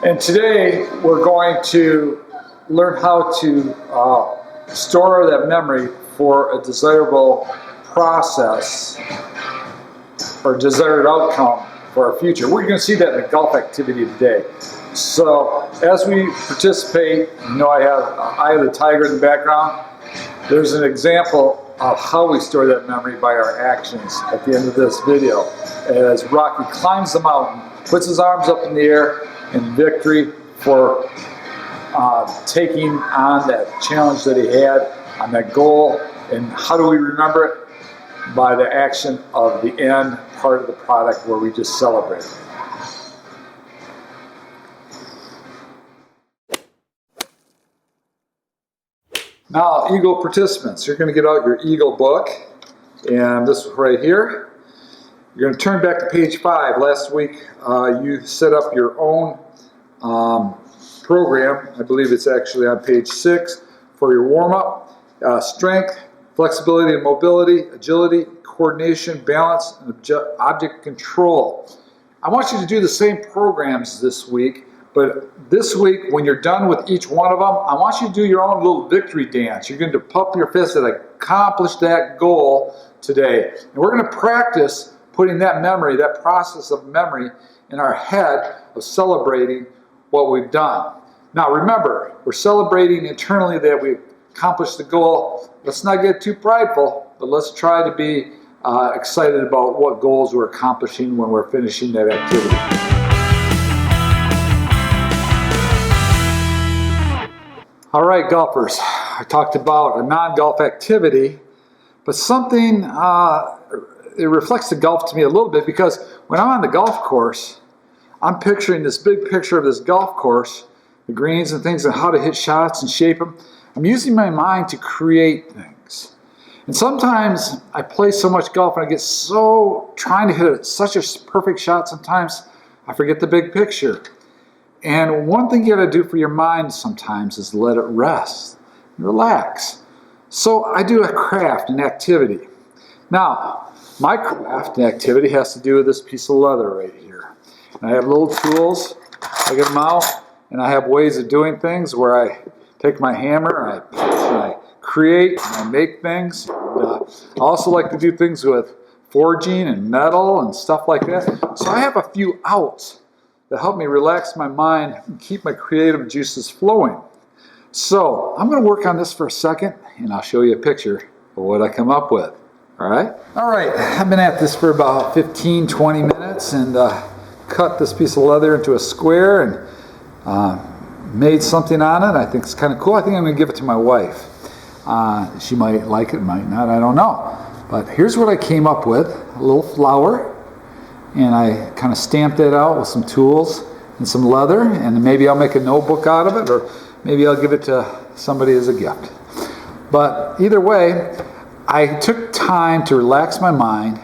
And today we're going to learn how to store that memory for a desirable process or desired outcome for our future. We're going to see that in the golf activity today. So as we participate, you know, I have Eye of the Tiger in the background. There's an example of how we store that memory by our actions at the end of this video. As Rocky climbs the mountain, puts his arms up in the air in victory for taking on that challenge that he had, on that goal. And how do we remember it? By the action of the end part of the product where we just celebrate. Now, Eagle participants, you're going to get out your Eagle book, and this right here. You're going to turn back to page 5. Last week, you set up your own program. I believe it's actually on page 6 for your warm-up. Strength, flexibility and mobility, agility, coordination, balance, and object control. I want you to do the same programs this week, but this week, when you're done with each one of them, I want you to do your own little victory dance. You're going to pump your fist and accomplish that goal today. And we're going to practice putting that memory, that process of memory in our head of celebrating what we've done. Now remember, we're celebrating internally that we've accomplished the goal. Let's not get too prideful, but let's try to be excited about what goals we're accomplishing when we're finishing that activity. All right, golfers, I talked about a non-golf activity, but something, it reflects the golf to me a little bit, because when I'm on the golf course, I'm picturing this big picture of this golf course, the greens and things, and how to hit shots and shape them. I'm using my mind to create things. And sometimes I play so much golf and I get so trying to hit such a perfect shot, sometimes I forget the big picture. And one thing you got to do for your mind sometimes is let it rest and relax. So I do a craft, an activity. Now, my craft and activity has to do with this piece of leather right here. And I have little tools, I get them out, and I have ways of doing things where I take my hammer and I punch and I create and I make things. I also like to do things with forging and metal and stuff like that. So I have a few outs that help me relax my mind and keep my creative juices flowing. So I'm going to work on this for a second, and I'll show you a picture of what I come up with. All right, I've been at this for about 15-20 minutes and cut this piece of leather into a square and made something on it. I think it's kind of cool. I think I'm going to give it to my wife. She might like it, might not, I don't know. But here's what I came up with: a little flower, and I kind of stamped it out with some tools and some leather, and maybe I'll make a notebook out of it, or maybe I'll give it to somebody as a gift. But either way, I took time to relax my mind.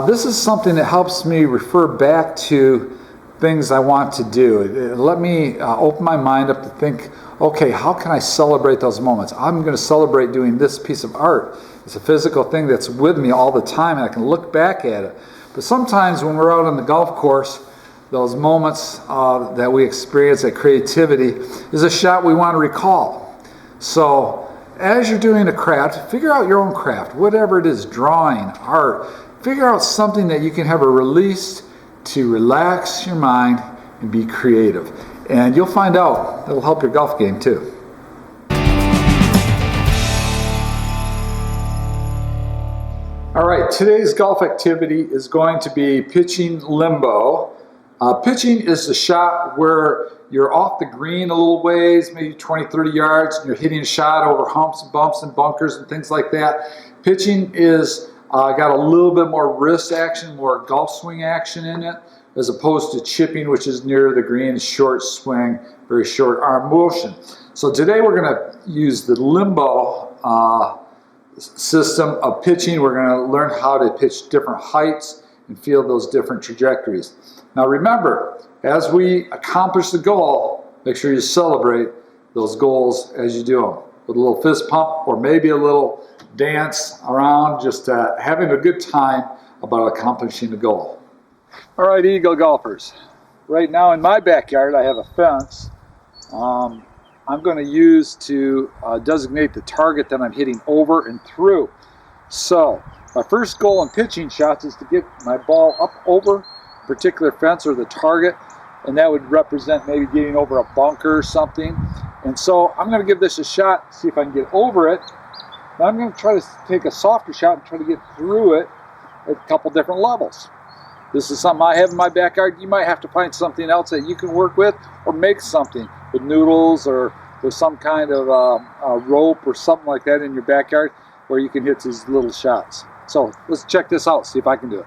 This is something that helps me refer back to things I want to do. Let me open my mind up to think, okay, how can I celebrate those moments? I'm going to celebrate doing this piece of art. It's a physical thing that's with me all the time, and I can look back at it. But sometimes when we're out on the golf course, those moments that we experience, that creativity, is a shot we want to recall. So as you're doing a craft, figure out your own craft, whatever it is, drawing, art. Figure out something that you can have a release to relax your mind and be creative. And you'll find out it'll help your golf game too. All right, today's golf activity is going to be pitching limbo. Pitching is the shot where you're off the green a little ways, maybe 20-30 yards, and you're hitting a shot over humps and bumps and bunkers and things like that. Pitching is got a little bit more wrist action, more golf swing action in it, as opposed to chipping, which is near the green, short swing, very short arm motion. So today we're going to use the limbo system of pitching. We're going to learn how to pitch different heights and feel those different trajectories. Now remember, as we accomplish the goal, make sure you celebrate those goals as you do them, with a little fist pump or maybe a little dance around, just having a good time about accomplishing the goal. All right, Eagle golfers, right now in my backyard I have a fence I'm going to use to designate the target that I'm hitting over and through. So my first goal in pitching shots is to get my ball up over a particular fence or the target, and that would represent maybe getting over a bunker or something. And so I'm going to give this a shot, see if I can get over it. Now I'm going to try to take a softer shot and try to get through it at a couple different levels. This is something I have in my backyard. You might have to find something else that you can work with, or make something with noodles or with some kind of rope or something like that in your backyard where you can hit these little shots. So let's check this out, see if I can do it.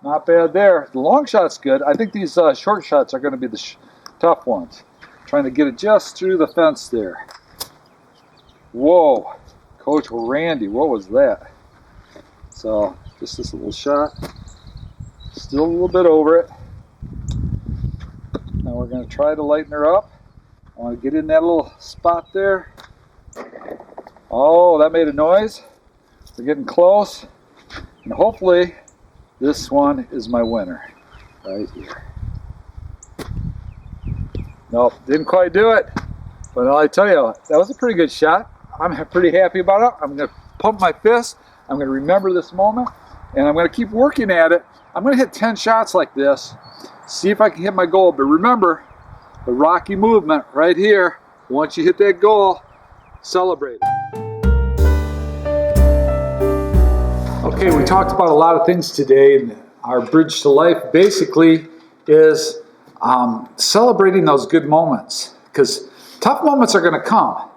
Not bad there. The long shot's good. I think these short shots are going to be the tough ones. Trying to get it just through the fence there. Whoa, Coach Randy, what was that? So just this little shot. Still a little bit over it. Now we're going to try to lighten her up. I want to get in that little spot there. Oh, that made a noise. We're getting close. And hopefully this one is my winner right here. Nope, didn't quite do it. But I tell you, that was a pretty good shot. I'm pretty happy about it. I'm going to pump my fist. I'm going to remember this moment. And I'm going to keep working at it. I'm going to hit 10 shots like this. See if I can hit my goal. But remember, the Rocky movement right here. Once you hit that goal, celebrate it. Okay, we talked about a lot of things today. And our bridge to life basically is celebrating those good moments. Because tough moments are going to come.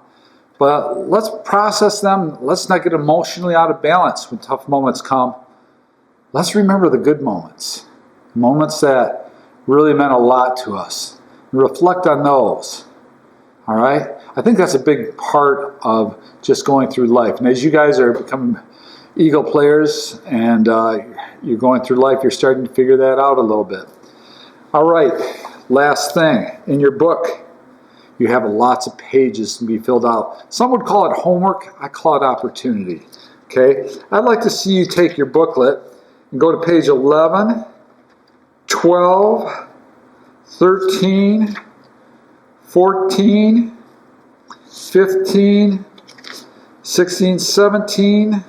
But let's process them. Let's not get emotionally out of balance when tough moments come. Let's remember the good moments. Moments that really meant a lot to us. And reflect on those. All right? I think that's a big part of just going through life. And as you guys are becoming Eagle players and you're going through life, you're starting to figure that out a little bit. All right. Last thing. In your book, you have lots of pages to be filled out. Some would call it homework. I call it opportunity. Okay? I'd like to see you take your booklet and go to page 11, 12, 13, 14, 15, 16, 17,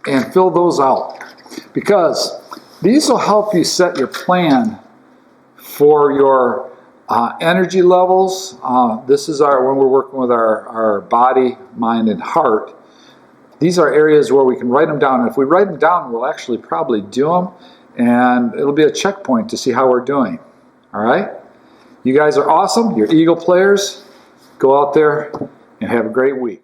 and fill those out. Because these will help you set your plan for your energy levels. This is when we're working with our body, mind, and heart. These are areas where we can write them down. And if we write them down, we'll actually probably do them. And it'll be a checkpoint to see how we're doing. All right? You guys are awesome. You're Eagle players. Go out there and have a great week.